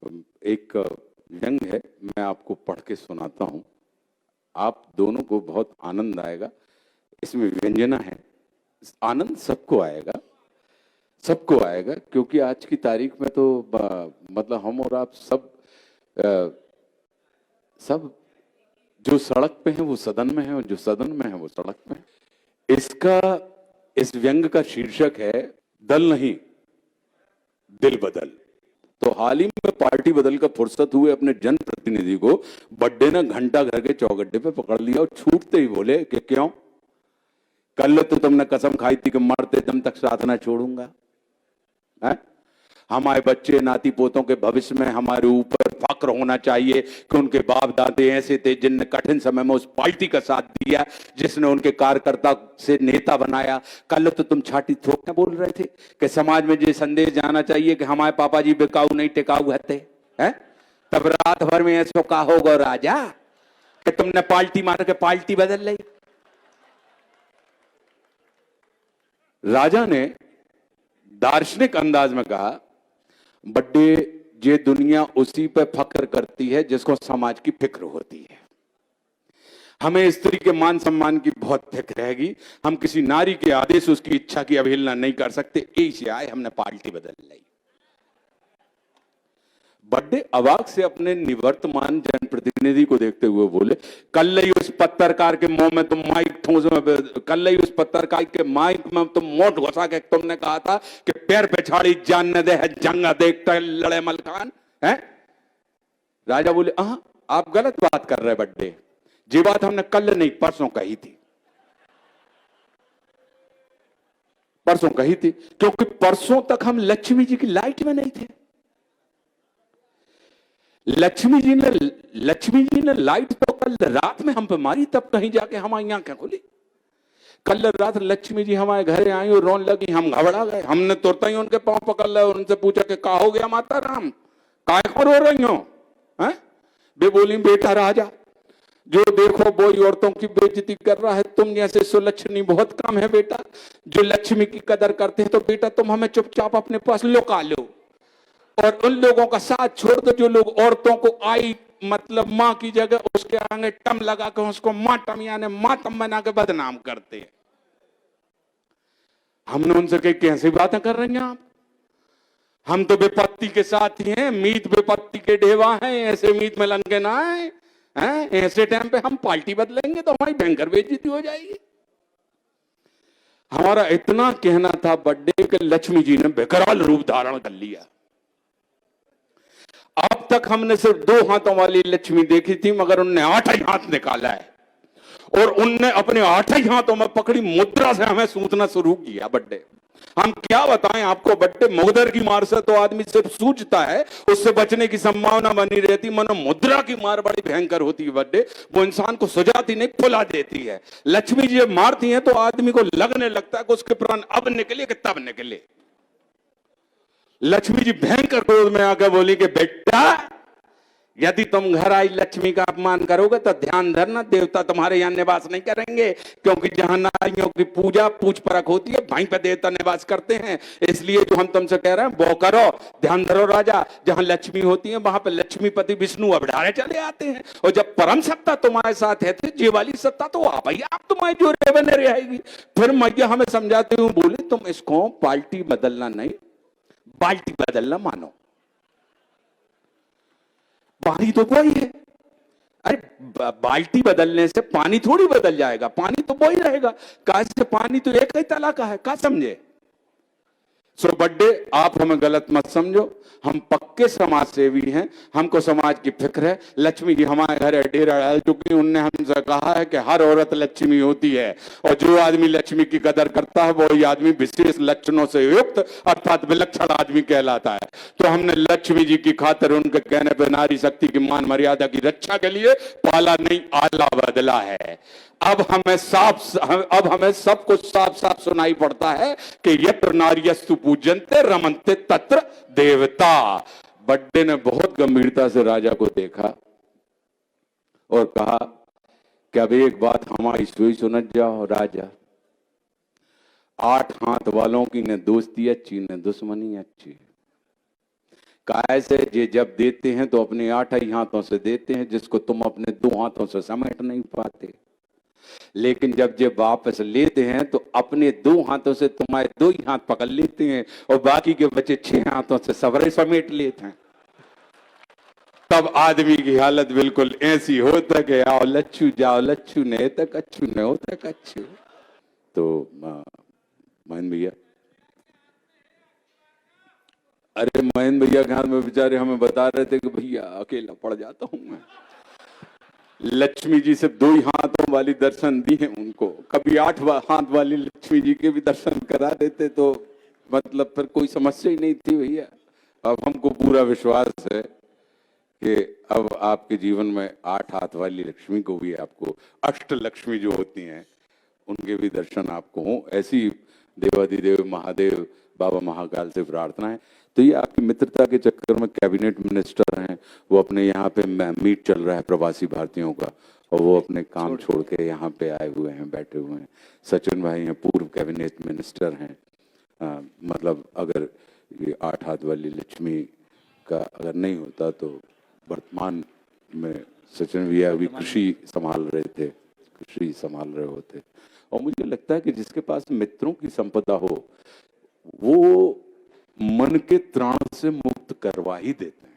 एक व्यंग है, मैं आपको पढ़ के सुनाता हूं। आप दोनों को बहुत आनंद आएगा। इसमें व्यंजना है, आनंद सबको आएगा, सबको आएगा, क्योंकि आज की तारीख में तो मतलब हम और आप सब जो सड़क पे हैं वो सदन में है, और जो सदन में है वो सड़क पे है। इस व्यंग का शीर्षक है दल नहीं दिल बदल। तो हाल ही में पार्टी बदल कर फुर्सत हुए अपने जनप्रतिनिधि को बड्डे ने घंटा घर के चौगड्डे पे पकड़ लिया और छूटते ही बोले कि क्यों, कल तो तुमने कसम खाई थी कि मरते दम तक साथ ना छोड़ूंगा। है? हमारे बच्चे नाती पोतों के भविष्य में हमारे ऊपर फक्र होना चाहिए कि उनके बाप दादे ऐसे थे जिनने कठिन समय में उस पार्टी का साथ दिया, जिसने उनके कार्यकर्ता से नेता बनाया। कल तो तुम छाती ठोकने बोल रहे थे कि समाज में ये संदेश जाना चाहिए कि हमारे पापा जी बिकाऊ नहीं टिकाऊ थे। हैं? तब रात भर में ऐसा कहा होगा राजा कि तुमने पार्टी मार के पार्टी बदल ली। राजा ने दार्शनिक अंदाज में कहा, बड्डे ये दुनिया उसी पे फक्र करती है जिसको समाज की फिक्र होती है। हमें स्त्री के मान सम्मान की बहुत फिक्र रहेगी, हम किसी नारी के आदेश उसकी इच्छा की अवहेलना नहीं कर सकते। ऐसे आए हमने पार्टी बदल ली। बड्डे अवाक से अपने निवर्तमान जनप्रतिनिधि को देखते हुए बोले, कल ही उस पत्रकार के मुंह में तुम माइक ठूस में, कल ही उस पत्रकार के माइक में तुम मोट घुसा के तुमने कहा था कि पैर पे छाड़ी जान न दे है जंग देखता है लड़े मलकान है। राजा बोले, आप गलत बात कर रहे बड्डे, ये बात हमने कल नहीं परसों कही थी, परसों कही थी, क्योंकि परसों तक हम लक्ष्मी जी की लाइट में नहीं थे। लक्ष्मी जी ने लाइट तो कल रात में हम पे मारी, तब कहीं जाके हमारी आंखें खुली। कल रात लक्ष्मी जी हमारे घर आई और रोने लगी, हम घबरा गए। हमने तुरंत ही उनके पांव पकड़ लिया और उनसे पूछा कि क्या हो गया माता राम, काय को रो रही हो? हैं? वे बोली, बेटा राजा, जो देखो वो ही औरतों की बेइज्जती कर रहा है। तुम जैसे सुलक्षणी बहुत कम है बेटा, जो लक्ष्मी की कदर करते हैं। तो बेटा तुम हमें चुपचाप अपने पास लुका लो और उन लोगों का साथ छोड़ दो जो लोग औरतों को आई मतलब मां की जगह उसके आगे टम लगा कर उसको मातम यानी मातम बना के बदनाम करते हैं। हमने उनसे कही, कैसी बातें कर रही हैं आप? हम तो विपत्ति के साथ ही हैं, मीत विपत्ति के ढेवा हैं, ऐसे मीत में लंके ना आए। ऐसे टाइम पे हम पार्टी बदलेंगे तो हमारी भयंकर बेइज्जती हो जाएगी। हमारा इतना कहना था बर्थडे के लक्ष्मी जी ने बेकराल रूप धारण कर लिया। अब तक हमने सिर्फ 2 हाथों वाली लक्ष्मी देखी थी, मगर उनने 8 ही हाथ निकाला है और उनने अपने 8 ही हाथों में पकड़ी मुद्रा से हमें सूतना शुरू किया। बड्डे हम क्या बताएं आपको, बड्डे मुगदर की मार से तो आदमी सिर्फ सूझता है, उससे बचने की संभावना बनी रहती, मनो मुद्रा की मार बड़ी भयंकर होती है। बड्डे वो इंसान को सुझाती नहीं, फुला देती है। लक्ष्मी जी जब मारती हैं तो आदमी को लगने लगता है कि उसके प्राण अब निकले कि तब निकले। लक्ष्मी जी भयंकर क्रोध में आकर बोली कि बेटा, यदि तुम घर आई लक्ष्मी का अपमान करोगे तो ध्यान धरना, देवता तुम्हारे यहां निवास नहीं करेंगे, क्योंकि जहां नारियों की पूजा पूछ परख होती है वहीं पर देवता निवास करते हैं। इसलिए जो हम तुमसे कह रहे हैं वो करो। ध्यान धरो राजा, जहां लक्ष्मी होती है वहां पर लक्ष्मीपति विष्णु अवधारे चले आते हैं, और जब परम सत्ता तुम्हारे साथ है तो ये वाली सत्ता तो आप भैया आप तुम्हारी जो बने रहेगी। फिर मैया हमें समझाते हुए बोले, तुम इसको पार्टी बदलना नहीं, बाल्टी बदलना मानो। पानी तो वही है। अरे बाल्टी बदलने से पानी थोड़ी बदल जाएगा, पानी तो वही रहेगा। कैसे पानी तो एक ही तरह का है, क्या समझे? सो बड्डे आप हमें गलत मत समझो, हम पक्के समाज सेवी हैं, हमको समाज की फिक्र है। लक्ष्मी जी हमारे घर डेरा डाल चुकी, उनने हमसे कहा है कि हर औरत लक्ष्मी होती है, और जो आदमी लक्ष्मी की कदर करता है वही आदमी विशेष लक्षणों से युक्त अर्थात विलक्षण आदमी कहलाता है। तो हमने लक्ष्मी जी की खातिर उनके कहने पर नारी शक्ति की मान मर्यादा की रक्षा के लिए पाला नहीं आला बदला है। अब हमें सब कुछ साफ साफ सुनाई पड़ता है कि यत्र नार्यस्तु पूज्यन्ते रमन्ते तत्र देवता। बड्डे ने बहुत गंभीरता से राजा को देखा और कहा कि अब एक बात हमारी सुई सुनत जाओ राजा, 8 हाथ वालों की न दोस्ती अच्छी न दुश्मनी अच्छी। कैसे ये जब देते हैं तो अपने 8 ही हाथों से देते हैं, जिसको तुम अपने 2 हाथों से समेट नहीं पाते। लेकिन जब ये वापस लेते हैं तो अपने 2 हाथों से तुम्हारे 2 ही हाथ पकड़ लेते हैं और बाकी के बचे 6 हाथों से सबरे समेट लेते हैं। तब आदमी की हालत बिल्कुल ऐसी हो तक है, आओ लच्छू जाओ लच्छू, नहीं तक अच्छू नहीं हो तक अच्छू। तो महेंद्र भैया, अरे महेंद्र भैया के हाथ में बेचारे हमें बता रहे थे कि भैया अकेला पड़ जाता हूं मैं। लक्ष्मी जी सिर्फ 2 ही हाथों वाली दर्शन दी है उनको, कभी 8 हाथ वाली लक्ष्मी जी के भी दर्शन करा देते तो मतलब फिर कोई समस्या ही नहीं थी भैया। अब हमको पूरा विश्वास है कि अब आपके जीवन में 8 हाथ वाली लक्ष्मी को भी, आपको अष्ट लक्ष्मी जो होती हैं उनके भी दर्शन आपको हों, ऐसी देवाधिदेव महादेव बाबा महाकाल से प्रार्थना है। तो ये आपकी मित्रता के चक्कर में कैबिनेट मिनिस्टर हैं, वो अपने यहाँ पे मीट चल रहा है प्रवासी भारतीयों का, और वो अपने काम छोड़ के यहाँ पे आए हुए हैं, बैठे हुए हैं। सचिन भाई हैं, पूर्व कैबिनेट मिनिस्टर हैं। मतलब अगर ये 8 हाथ वाली लक्ष्मी का अगर नहीं होता तो वर्तमान में सचिन भैया अभी कृषि संभाल रहे थे, कृषि संभाल रहे होते। और मुझे लगता है कि जिसके पास मित्रों की संपदा हो वो मन के त्राण से मुक्त करवा ही देते हैं।